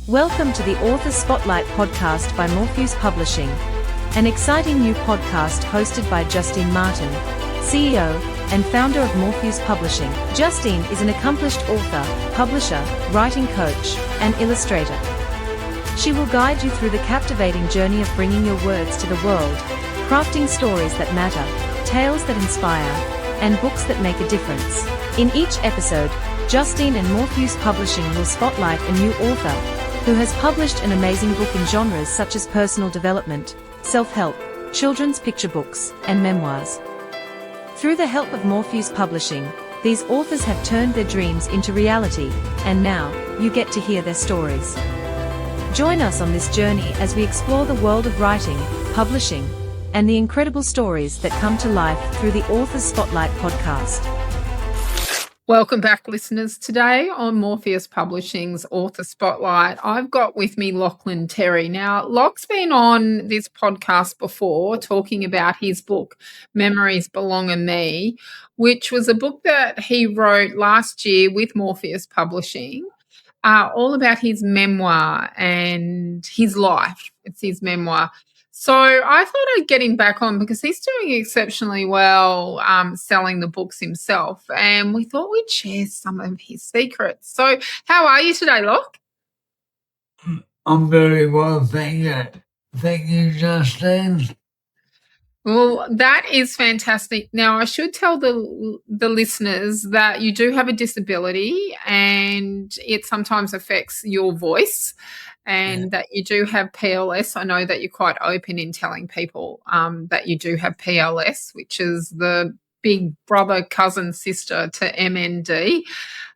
Welcome to the Author Spotlight podcast by Morpheus Publishing, an exciting new podcast hosted by Justine Martin, CEO and founder of Morpheus Publishing. Justine is an accomplished author, publisher, writing coach, and illustrator. She will guide you through the captivating journey of bringing your words to the world, crafting stories that matter, tales that inspire, and books that make a difference. In each episode, Justine and Morpheus Publishing will spotlight a new author who has published an amazing book in genres such as personal development, self-help, children's picture books, and memoirs. Through the help of Morpheus Publishing, these authors have turned their dreams into reality, and now, you get to hear their stories. Join us on this journey as we explore the world of writing, publishing, and the incredible stories that come to life through the Author Spotlight podcast. Welcome back, listeners. Today on Morpheus Publishing's Author Spotlight, I've got with me Lachlan Terry. Now, Locke's been on this podcast before talking about his book, Memories Belong in Me, which was a book that he wrote last year with Morpheus Publishing, all about his memoir and his life. It's his memoir. So I thought I'd get him back on because he's doing exceptionally well selling the books himself, and we thought we'd share some of his secrets. So how are you today, Locke? I'm very well, thank you. Thank you, Justine. Well, that is fantastic. Now, I should tell the listeners that you do have a disability and it sometimes affects your voice, and that you do have PLS. I know that you're quite open in telling people that you do have PLS, which is the big brother, cousin, sister to MND.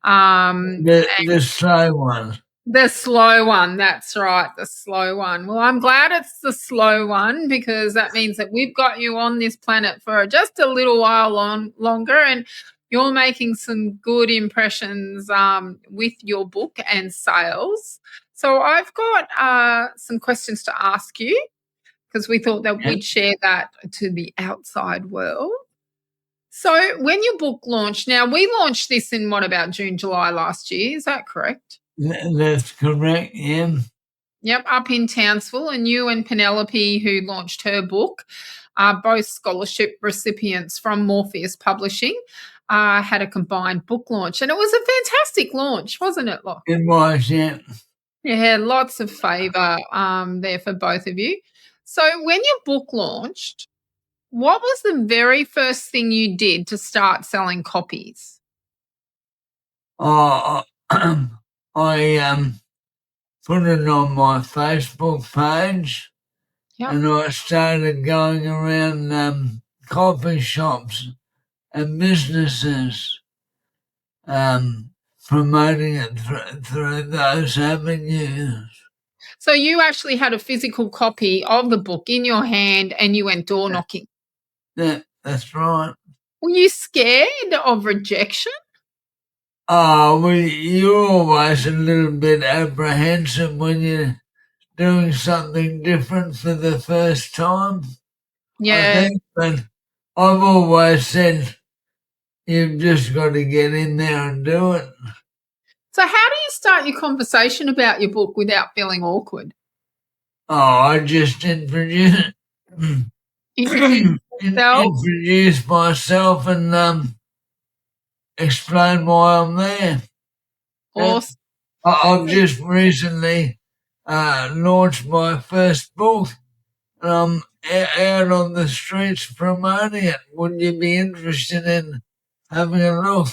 The slow one. The slow one, that's right, the slow one. Well, I'm glad it's the slow one because that means that we've got you on this planet for just a little while longer, and you're making some good impressions with your book and sales. So I've got some questions to ask you because we thought that we'd share that to the outside world. So when your book launched, now we launched this in about June, July last year, is that correct? That's correct, yeah. Yep, up in Townsville, and you and Penelope, who launched her book, are both scholarship recipients from Morpheus Publishing, had a combined book launch. And it was a fantastic launch, wasn't it, Locke? It was, yeah. Yeah, lots of favour there for both of you. So when your book launched, what was the very first thing you did to start selling copies? I put it on my Facebook page, and I started going around coffee shops and businesses, promoting it through those avenues. So you actually had a physical copy of the book in your hand and you went door knocking? Yeah, that's right. Were you scared of rejection? Well, you're always a little bit apprehensive when you're doing something different for the first time. Yeah. I think, but I've always said you've just got to get in there and do it. So how do you start your conversation about your book without feeling awkward? I just introduce myself and explain why I'm there. Awesome. I've just recently launched my first book, and I'm out on the streets promoting it. Would you be interested in having a look?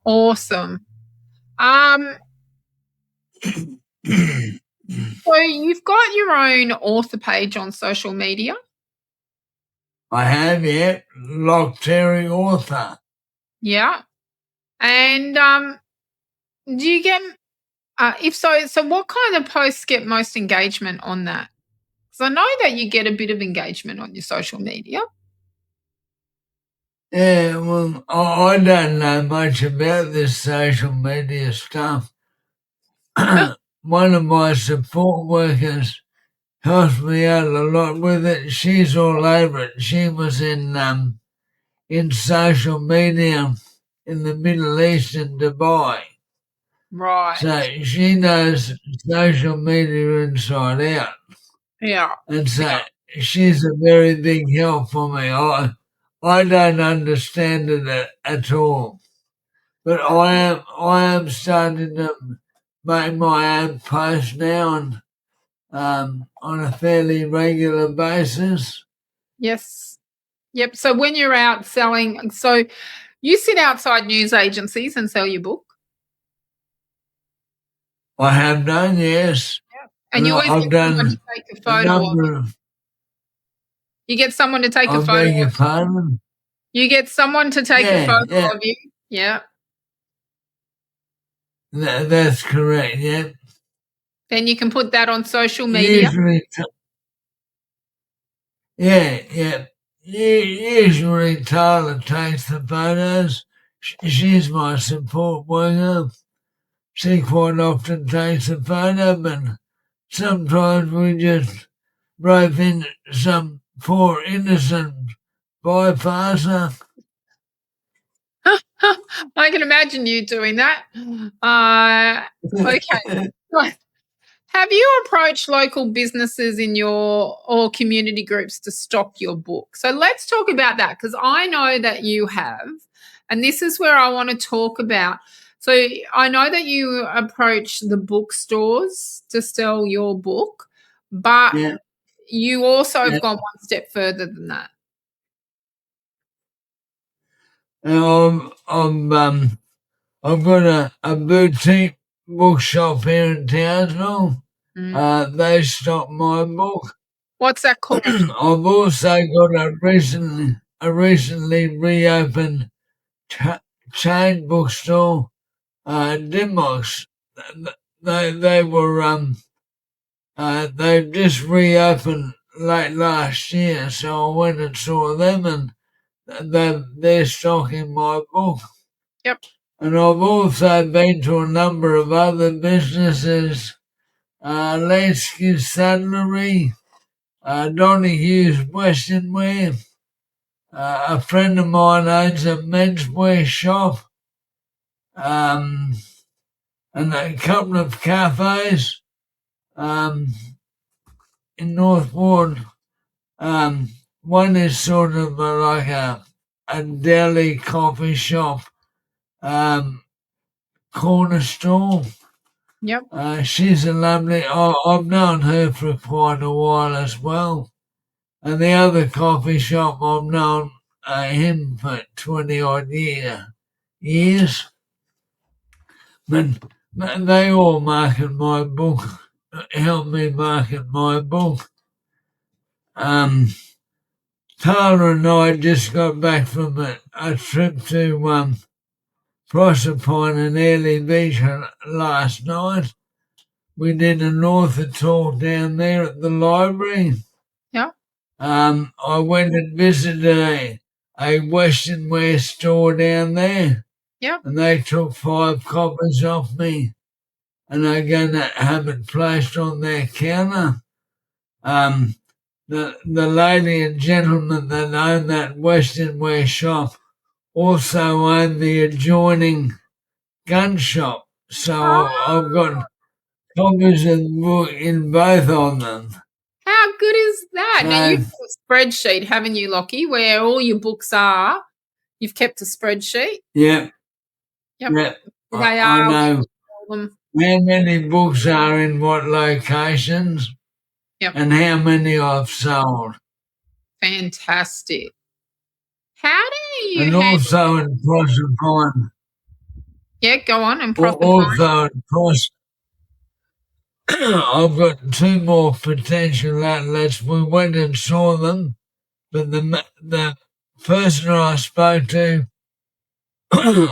Awesome. So you've got your own author page on social media? I have, yeah. Lachlan Terry author. Yeah. And do you get, if so what kind of posts get most engagement on that? Because I know that you get a bit of engagement on your social media. Yeah, well, I don't know much about this social media stuff. One of my support workers helps me out a lot with it. She's all over it. She was in social media in the Middle East and Dubai. Right. So she knows social media inside out. Yeah. And so she's a very big help for me. I don't understand it at all. But I am starting to make my own posts now and on a fairly regular basis. Yes. Yep. So when you're out selling, so you sit outside news agencies and sell your book? I have done, yes. And you always I've get someone to done take a a photo of number it. of. You get someone to take a I photo beg your of pardon? you. Get someone to take a photo Yeah, of you. Yeah. that's correct, yeah. Then you can put that on social media. Usually, yeah. Usually Tyler takes the photos. She's my support worker. She quite often takes a photo, but sometimes we just rope in some poor innocent bypasser. I can imagine you doing that. Okay. Right. Have you approached local businesses in your or community groups to stock your book? So let's talk about that because I know that you have, and this is where I want to talk about. So I know that you approach the bookstores to sell your book, but Yeah, you also yeah. have gone one step further than that. I've got a boutique bookshop here in Townsville. Mm. They stock my book. What's that called? I've also got a recently reopened chain bookstore, Dimmox. They were they just reopened late last year, so I went and saw them, and they're stocking my book. Yep. And I've also been to a number of other businesses, Lansky Saddlery, Donohue's Western Wear. A friend of mine owns a menswear shop, and a couple of cafes in North Ward. One is sort of like a deli coffee shop, corner store. Yep. She's a lovely. I've known her for quite a while as well. And the other coffee shop, I've known him for 20 odd years. But they all market my book, help me market my book. Tara and I just got back from a trip to Proserpine and Airlie Beach last night. We did an author talk down there at the library. Yeah. I went and visited a Western wear store down there. Yeah. And they took 5 copies off me, and they're going to have it placed on their counter. The lady and gentleman that own that Western wear shop also own the adjoining gun shop, so I've got copies of the book in both of them. How good is that? So, Now, you've got a spreadsheet, haven't you, Lockie, where all your books are? You've kept a spreadsheet? yeah, Yep. yeah, They I are. know Them. how many books are in what locations, Yep. and how many I've sold. Fantastic. How do you And handle... also in Proserpine. Yeah, go on. And Proserpine. Also in Proserpine. I've got 2 more potential outlets. We went and saw them, but the person I spoke to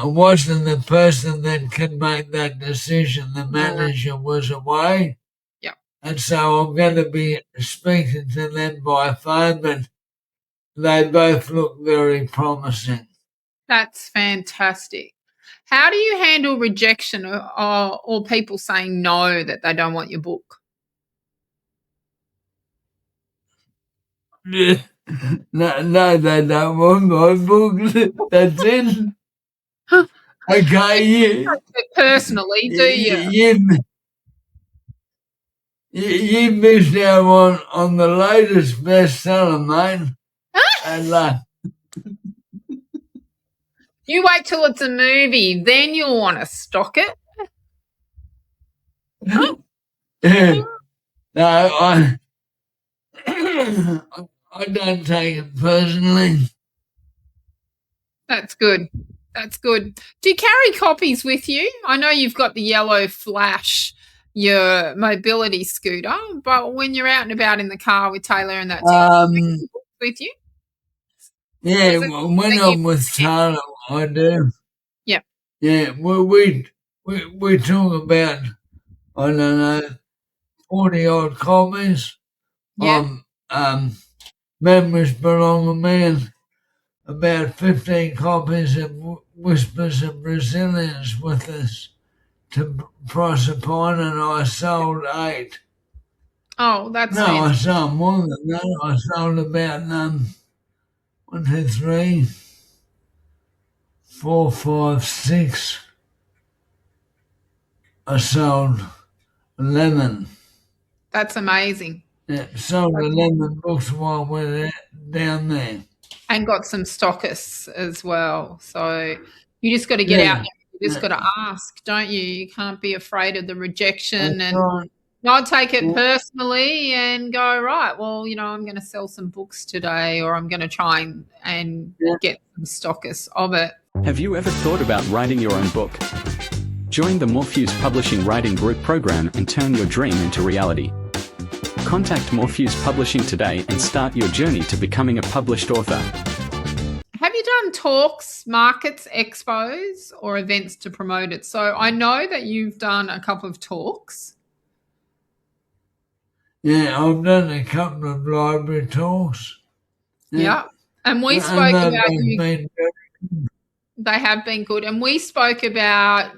wasn't the person that could make that decision. The manager was away. Yeah. And so I'm going to be speaking to them by phone, but they both look very promising. That's fantastic. How do you handle rejection or people saying no, that they don't want your book? No, they don't want my book. That's it. Okay, You don't take it personally, do you? you missed out on the latest bestseller, mate. And You wait till it's a movie, then you'll want to stock it. no, I don't take it personally. That's good. That's good. Do you carry copies with you? I know you've got the yellow Flash, your mobility scooter, but when you're out and about in the car with Taylor and that, do you carry books with you? Yeah, Was it when that I'm you with Taylor, I do. Yeah. Yeah, we talk about, I don't know, 40 odd copies. Yeah. Memories Belong to Man, about 15 copies of Whispers of Resilience with us to Proserpine, and I sold 8. Oh, that's No, I fantastic. sold more than that. I sold about 1, 2, 3, 4, 5, 6. I sold 11. That's amazing. Yeah, sold 11 books while we're down there. And got some stockists as well. So you just got to get out there. You just got to ask, don't you? You can't be afraid of the rejection That's and right. not take it personally and go, right, well, I'm going to sell some books today, or I'm going to try and get some stockists of it. Have you ever thought about writing your own book? Join the Morpheus Publishing Writing Group program and turn your dream into reality. Contact Morpheus Publishing today and start your journey to becoming a published author. Have you done talks, markets, expos, or events to promote it? So I know that you've done a couple of talks. Yeah, I've done a couple of library talks. Yeah. And we spoke about you. They have been good. And we spoke about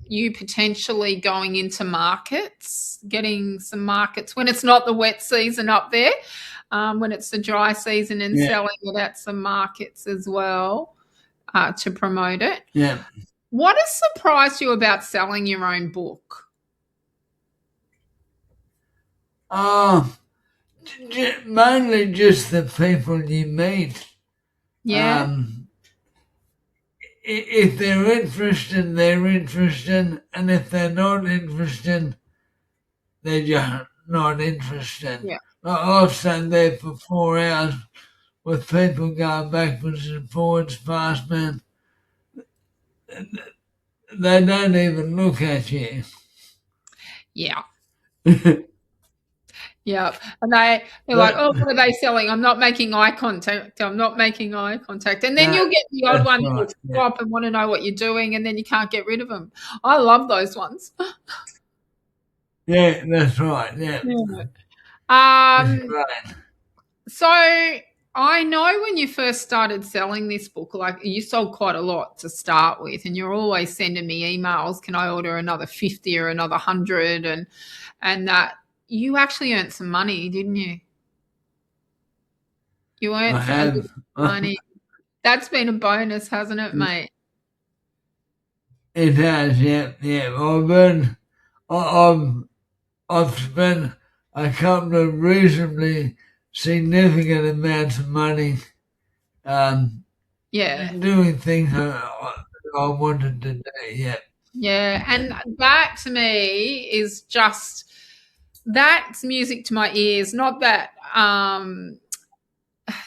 you potentially going into markets, getting some markets when it's not the wet season up there, when it's the dry season, and selling it at some markets as well to promote it. Yeah. What has surprised you about selling your own book? Mainly just the people you meet. Yeah. If they're interested, they're interested, and if they're not interested, they're just not interested. Yeah. I've sat there for 4 hours with people going backwards and forwards past me. They don't even look at you. Yeah. Yeah. And they're like, oh, what are they selling? I'm not making eye contact. I'm not making eye contact. And then you'll get the odd one who will stop and want to know what you're doing, and then you can't get rid of them. I love those ones. Yeah, that's right. Yeah. That's right. So I know when you first started selling this book, like you sold quite a lot to start with, and you're always sending me emails, can I order another 50 or another 100? And that you actually earned some money, didn't you? You earned some money. That's been a bonus, hasn't it, mate? It has, yeah. I've spent a couple of reasonably significant amounts of money doing things I wanted to do, yeah. Yeah, and that to me is just, that's music to my ears. Not that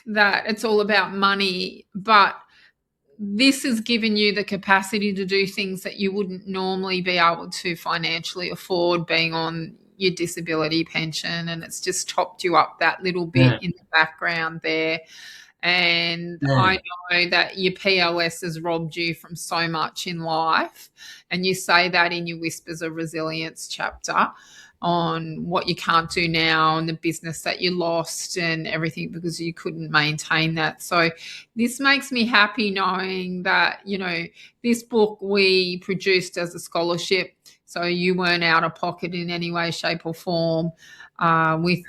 that it's all about money, but this has given you the capacity to do things that you wouldn't normally be able to financially afford, being on your disability pension, and it's just topped you up that little bit in the background there. And I know that your PLS has robbed you from so much in life, and you say that in your Whispers of Resilience chapter on what you can't do now and the business that you lost and everything because you couldn't maintain that. So this makes me happy knowing that, this book we produced as a scholarship, so you weren't out of pocket in any way, shape or form with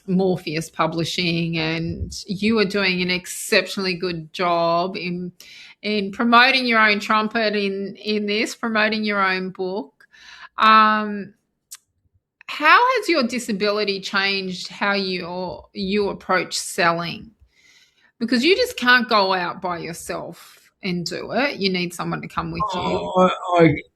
Morpheus Publishing, and you are doing an exceptionally good job in promoting your own trumpet in this, promoting your own book. How has your disability changed how you approach selling? Because you just can't go out by yourself and do it. You need someone to come with you.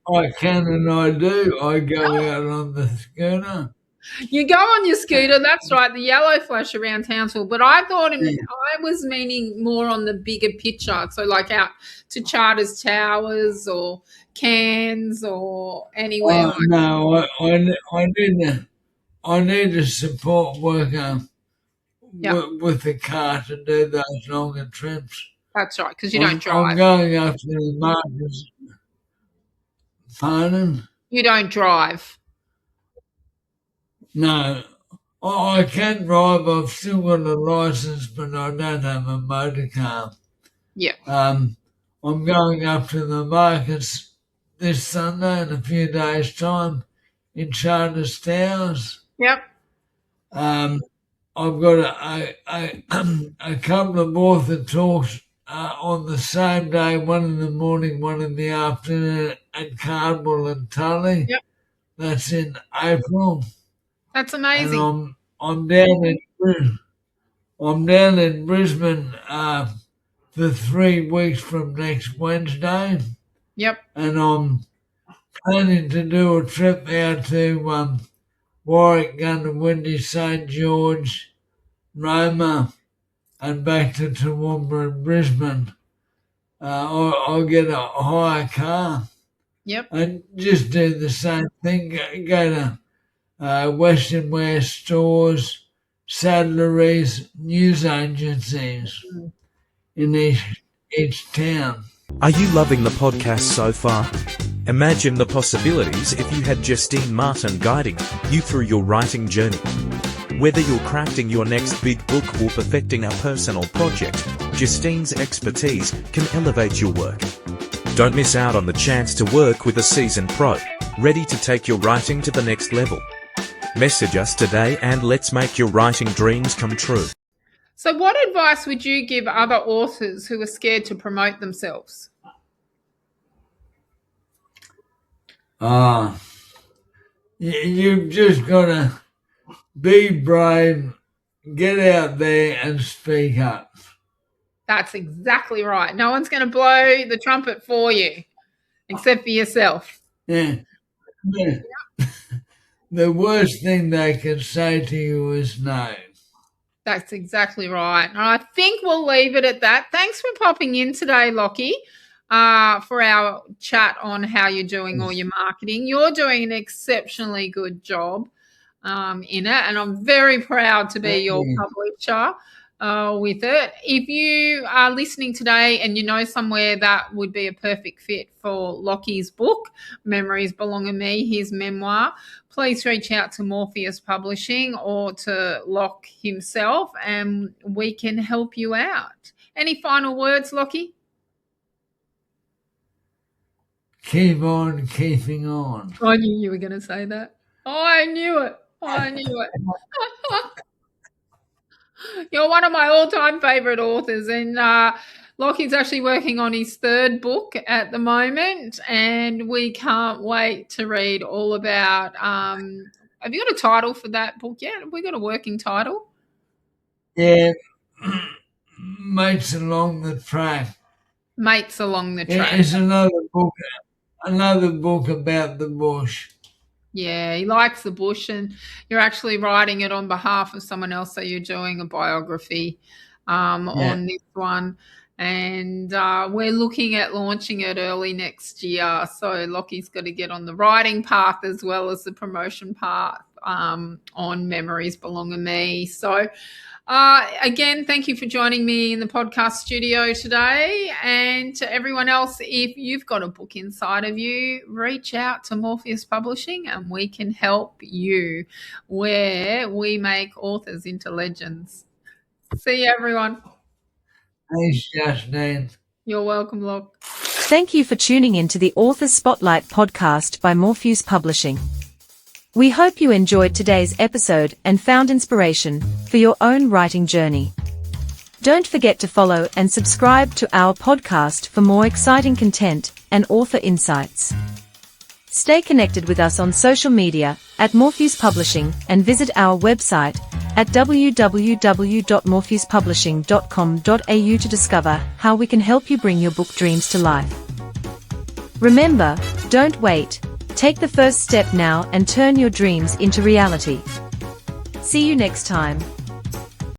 I can and I do. I go out on the scooter. You go on your scooter, that's right, the yellow flash around Townsville. But I thought I was meaning more on the bigger picture. So like out to Charters Towers or Cairns or anywhere like No, I need a support worker with the car to do those longer trips. That's right, because you don't drive. I'm going up to the markets. Pardon? You don't drive. No. I can drive. I've still got a license, but I don't have a motor car. Yeah. I'm going up to the markets this Sunday in a few days' time in Charters Towers. Yep. I've got a couple of author talks on the same day, one in the morning, one in the afternoon at Cardwell and Tully. Yep. That's in April. That's amazing. And I'm down in Brisbane for 3 weeks from next Wednesday. Yep. And I'm planning to do a trip out to Warwick, Gundawindi, St George, Roma, and back to Toowoomba and Brisbane. I'll get a hire car. Yep. And just do the same thing. Go to Western Wear stores, saddleries, news agencies in each town. Are you loving the podcast so far? Imagine the possibilities if you had Justine Martin guiding you through your writing journey. Whether you're crafting your next big book or perfecting a personal project, Justine's expertise can elevate your work. Don't miss out on the chance to work with a seasoned pro, ready to take your writing to the next level. Message us today and let's make your writing dreams come true. So what advice would you give other authors who are scared to promote themselves? You've just got to be brave, get out there and speak up. That's exactly right. No one's going to blow the trumpet for you except for yourself. Yeah. The worst thing they can say to you is no. That's exactly right. And I think we'll leave it at that. Thanks for popping in today, Lockie, for our chat on how you're doing all your marketing. You're doing an exceptionally good job in it, and I'm very proud to be your publisher with it. If you are listening today and you know somewhere that would be a perfect fit for Lockie's book, Memories Belong to Me, his memoir, please reach out to Morpheus Publishing or to Lock himself and we can help you out. Any final words, Lockie? Keep on keeping on. I knew you were going to say that. I knew it. You're one of my all-time favourite authors, and Lockie's actually working on his third book at the moment, and we can't wait to read all about have you got a title for that book yet? Have we got a working title? Yeah, Mates Along the Track. Mates Along the Track. It's another book about the bush. Yeah, he likes the bush, and you're actually writing it on behalf of someone else, so you're doing a biography on this one. And we're looking at launching it early next year. So Lockie's got to get on the writing path as well as the promotion path on Memories Belong to Me. So again, thank you for joining me in the podcast studio today. And to everyone else, if you've got a book inside of you, reach out to Morpheus Publishing and we can help you, where we authors authors into legends. See you, everyone. Thanks, Justine. You're welcome, Locke. Thank you for tuning in to the Author Spotlight podcast by Morpheus Publishing. We hope you enjoyed today's episode and found inspiration for your own writing journey. Don't forget to follow and subscribe to our podcast for more exciting content and author insights. Stay connected with us on social media at Morpheus Publishing and visit our website at www.morpheuspublishing.com.au to discover how we can help you bring your book dreams to life. Remember, don't wait. Take the first step now and turn your dreams into reality. See you next time.